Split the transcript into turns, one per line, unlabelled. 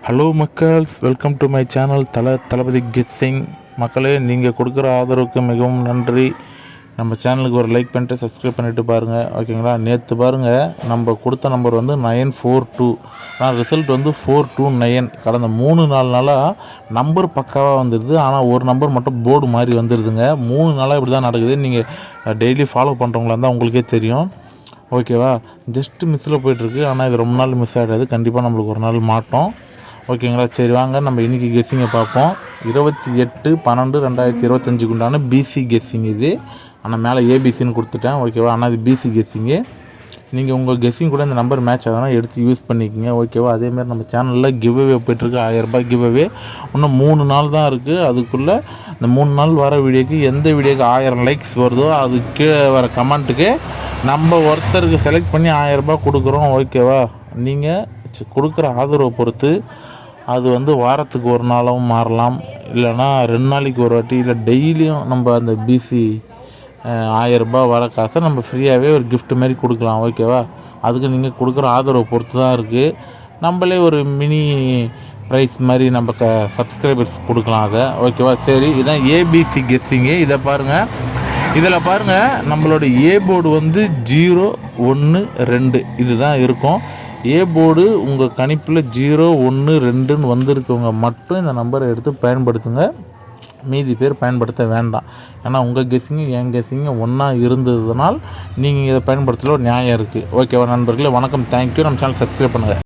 Hello மக்கள்ஸ், welcome to my channel Thalapathy guessing. மக்களே, நீங்கள் கொடுக்குற ஆதரவுக்கு மிகவும் நன்றி. நம்ம சேனலுக்கு ஒரு லைக் பண்ணிட்டு சப்ஸ்கிரைப் பண்ணிவிட்டு பாருங்கள், ஓகேங்களா? நேற்று பாருங்கள், நம்ம கொடுத்த நம்பர் வந்து 942. ஆனால் ரிசல்ட் வந்து 429. கடந்த 3-4 நாளாக நம்பர் பக்காவாக வந்துடுது. ஆனால் ஒரு நம்பர் மட்டும் போர்டு மாதிரி வந்துடுதுங்க. 3 நாளாக இப்படி தான் நடக்குது. நீங்கள் டெய்லி ஃபாலோ பண்ணுறவங்களா இருந்தால் உங்களுக்கே தெரியும், ஓகேவா? ஜஸ்ட்டு மிஸ்ஸில் போய்ட்டுருக்கு. ஆனால் இது ரொம்ப நாள் மிஸ் ஆகிடாது. கண்டிப்பாக நம்மளுக்கு ஒரு நாள் மாட்டோம், ஓகேங்களா? சரி, வாங்க நம்ம இன்றைக்கி கெஸ்ஸிங்கை பார்ப்போம். 28/12/2025 உண்டான பிசி கெஸ்ஸிங் இது. ஆனால் மேலே ஏபிசின்னு கொடுத்துட்டேன், ஓகேவா? ஆனால் இது பிசி கெஸ்ஸிங்கு. நீங்கள் உங்கள் கெஸ்ஸிங் கூட இந்த நம்பர் மேட்ச் ஆகலாம், எடுத்து யூஸ் பண்ணிக்கோங்க, ஓகேவா? அதேமாதிரி நம்ம சேனலில் கிவ்அவே போய்ட்டுருக்கு. 1000 ரூபாய் கிவ்அவே. இன்னும் 3 நாள் தான் இருக்குது. அதுக்குள்ளே இந்த 3 நாள் வர வீடியோக்கு எந்த வீடியோக்கு 1000 லைக்ஸ் வருதோ அது கீழே வர கமெண்ட்டுக்கு நம்ம ஒருத்தருக்கு செலக்ட் பண்ணி 1000 ரூபாய் கொடுக்குறோம், ஓகேவா? நீங்கள் கொடுக்குற ஆதரவை பொறுத்து அது வந்து வாரத்துக்கு ஒரு நாளும் மாறலாம், இல்லைனா 2 நாளைக்கு ஒரு வாட்டி, இல்லை டெய்லியும் நம்ம அந்த பிசி 1000 ரூபாய் வர காசை நம்ம ஃப்ரீயாகவே ஒரு கிஃப்ட் மாதிரி கொடுக்கலாம், ஓகேவா? அதுக்கு நீங்கள் கொடுக்குற ஆதரவை பொறுத்து தான் இருக்குது. நம்மளே ஒரு மினி ப்ரைஸ் மாதிரி நம்ம சப்ஸ்கிரைபர்ஸ் கொடுக்கலாம் அதை, ஓகேவா? சரி, இதுதான் ஏபிசி கெஸ்ஸிங்கு. இதை பாருங்கள். இதில் பாருங்கள், நம்மளோட ஏ போர்டு வந்து 0 1 2 இதுதான் இருக்கும். ஏ போர்டு உங்கள் கணிப்பில் 0 1 2ன்னு வந்திருக்கவங்க மட்டும் இந்த நம்பரை எடுத்து பயன்படுத்துங்க. மீதி பேர் பயன்படுத்த வேண்டாம். ஏன்னா உங்கள் கெஸ்ஸிங்கு என் கெஸ்ஸிங்கு ஒன்றா இருந்ததுனால் நீங்கள் இதை பயன்படுத்தல ஒரு நியாயம் இருக்குது, ஓகேவா? நண்பர்களே, வணக்கம், தேங்க்யூ. நம்ம சேனல் சப்ஸ்கிரைப் பண்ணுங்கள்.